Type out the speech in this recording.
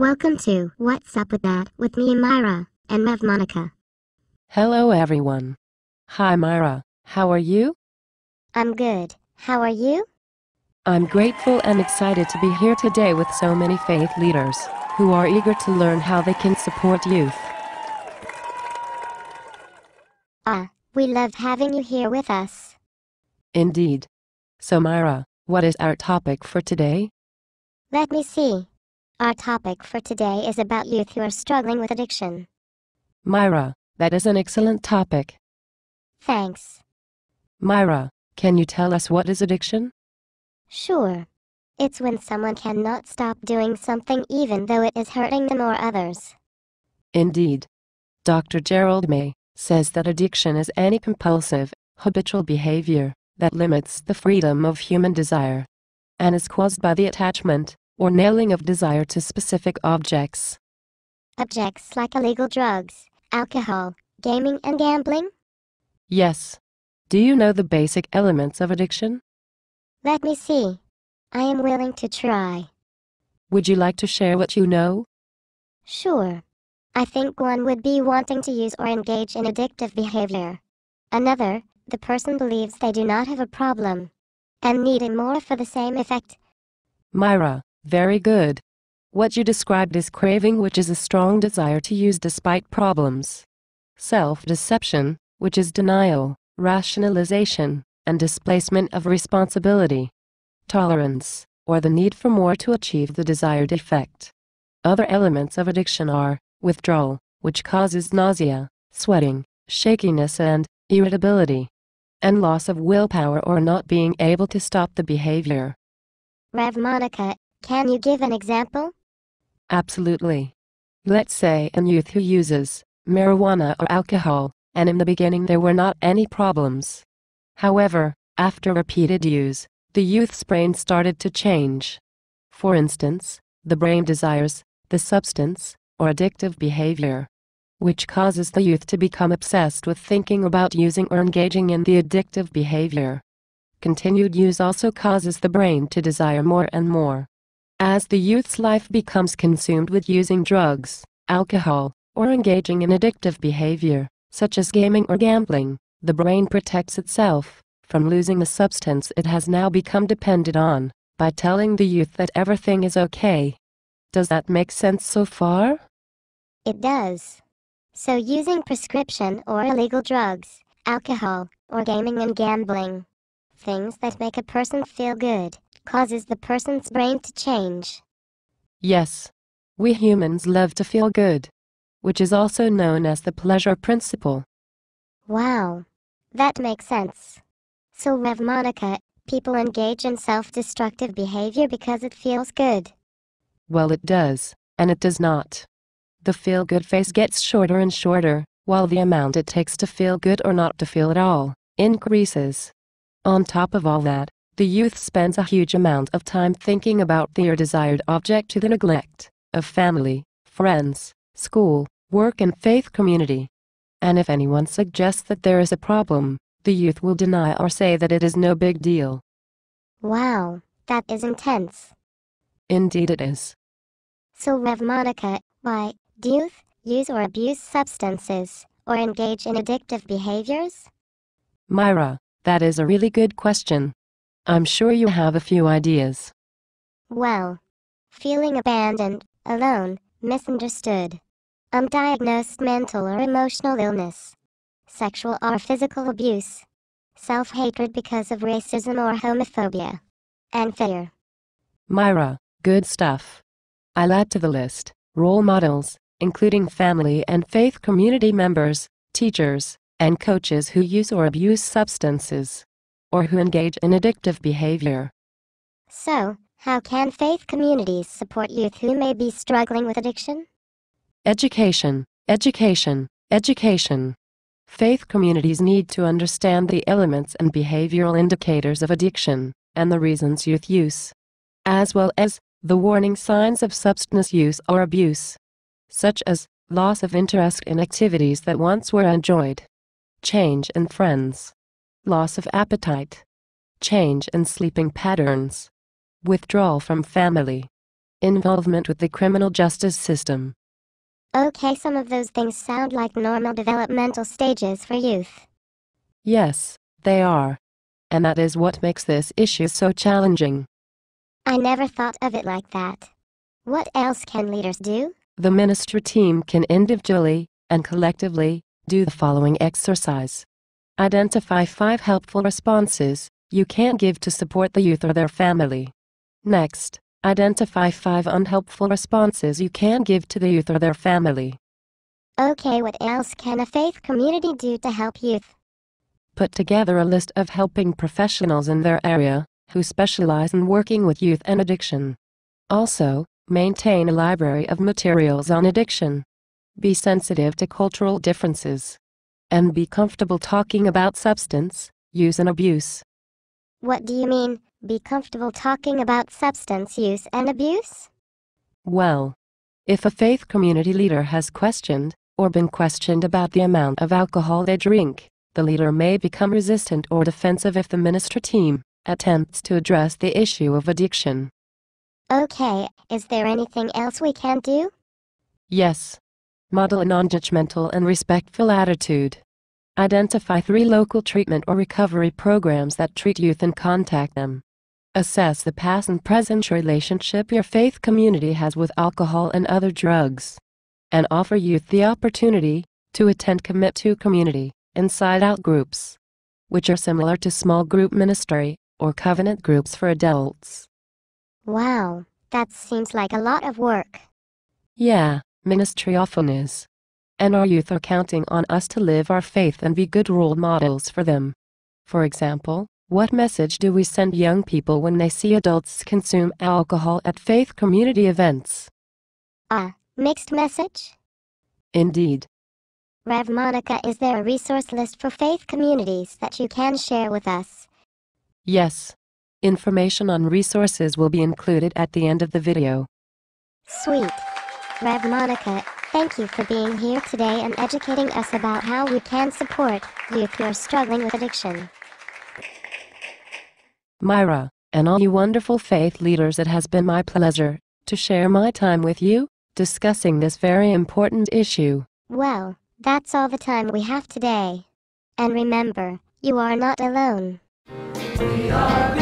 Welcome to What's Up With That with me, Myra, and Mev Monica. Hello everyone. Hi Myra, how are you? I'm good. How are you? I'm grateful and excited to be here today with so many faith leaders who are eager to learn how they can support youth. We love having you here with us. Indeed. So Myra, what is our topic for today? Let me see. Our topic for today is about youth who are struggling with addiction. Myra, that is an excellent topic. Thanks. Myra, can you tell us what is addiction? Sure. It's when someone cannot stop doing something even though it is hurting them or others. Indeed. Dr. Gerald May says that addiction is any compulsive, habitual behavior that limits the freedom of human desire and is caused by the attachment or nailing of desire to specific objects. Objects like illegal drugs, alcohol, gaming and gambling? Yes. Do you know the basic elements of addiction? Let me see. I am willing to try. Would you like to share what you know? Sure. I think one would be wanting to use or engage in addictive behavior. Another, the person believes they do not have a problem and needing more for the same effect. Myra, very good. What you described is craving, which is a strong desire to use despite problems. Self-deception, which is denial, rationalization, and displacement of responsibility. Tolerance, or the need for more to achieve the desired effect. Other elements of addiction are withdrawal, which causes nausea, sweating, shakiness and irritability, and loss of willpower or not being able to stop the behavior. Rev Monica, can you give an example? Absolutely. Let's say a youth who uses marijuana or alcohol, and in the beginning there were not any problems. However, after repeated use, the youth's brain started to change. For instance, the brain desires the substance or addictive behavior, which causes the youth to become obsessed with thinking about using or engaging in the addictive behavior. Continued use also causes the brain to desire more and more. As the youth's life becomes consumed with using drugs, alcohol, or engaging in addictive behavior, such as gaming or gambling, the brain protects itself from losing the substance it has now become dependent on, by telling the youth that everything is okay. Does that make sense so far? It does. So using prescription or illegal drugs, alcohol, or gaming and gambling, things that make a person feel good, causes the person's brain to change. Yes. We humans love to feel good, which is also known as the pleasure principle. Wow. That makes sense. So Rev Monica, people engage in self-destructive behavior because it feels good. Well, it does, and it does not. The feel-good phase gets shorter and shorter, while the amount it takes to feel good or not to feel at all increases. On top of all that, the youth spends a huge amount of time thinking about their desired object to the neglect of family, friends, school, work and faith community. And if anyone suggests that there is a problem, the youth will deny or say that it is no big deal. Wow, that is intense. Indeed it is. So Rev Monica, why do youth use or abuse substances or engage in addictive behaviors? Myra, that is a really good question. I'm sure you have a few ideas. Well, feeling abandoned, alone, misunderstood, undiagnosed mental or emotional illness, sexual or physical abuse, self-hatred because of racism or homophobia, and fear. Myra, good stuff. I'll add to the list role models, including family and faith community members, teachers, and coaches who use or abuse substances, or who engage in addictive behavior. So, how can faith communities support youth who may be struggling with addiction? Education, education, education. Faith communities need to understand the elements and behavioral indicators of addiction, and the reasons youth use, as well as the warning signs of substance use or abuse, such as loss of interest in activities that once were enjoyed, change in friends, loss of appetite, change in sleeping patterns, withdrawal from family, Involvement with the criminal justice system. Okay, some of those things sound like normal developmental stages for youth. Yes, they are. And that is what makes this issue so challenging. I never thought of it like that. What else can leaders do? The ministry team can individually and collectively do the following exercise. Identify 5 helpful responses you can give to support the youth or their family. Next, identify 5 unhelpful responses you can give to the youth or their family. Okay, what else can a faith community do to help youth? Put together a list of helping professionals in their area who specialize in working with youth and addiction. Also, maintain a library of materials on addiction. Be sensitive to cultural differences. And be comfortable talking about substance use and abuse. What do you mean, be comfortable talking about substance use and abuse? Well, if a faith community leader has questioned or been questioned about the amount of alcohol they drink, the leader may become resistant or defensive if the ministry team attempts to address the issue of addiction. Okay, is there anything else we can do? Yes. Model a non-judgmental and respectful attitude. Identify 3 local treatment or recovery programs that treat youth and contact them. Assess the past and present relationship your faith community has with alcohol and other drugs. And offer youth the opportunity to attend Commit to Community inside-out groups, which are similar to small group ministry or covenant groups for adults. Wow, that seems like a lot of work. Yeah, ministry often is. And our youth are counting on us to live our faith and be good role models for them. For example, what message do we send young people when they see adults consume alcohol at faith community events? Mixed message? Indeed. Rev Monica, is there a resource list for faith communities that you can share with us? Yes. Information on resources will be included at the end of the video. Sweet. Rev Monica, thank you for being here today and educating us about how we can support youth who are struggling with addiction. Myra, and all you wonderful faith leaders, it has been my pleasure to share my time with you, discussing this very important issue. Well, that's all the time we have today. And remember, you are not alone. We are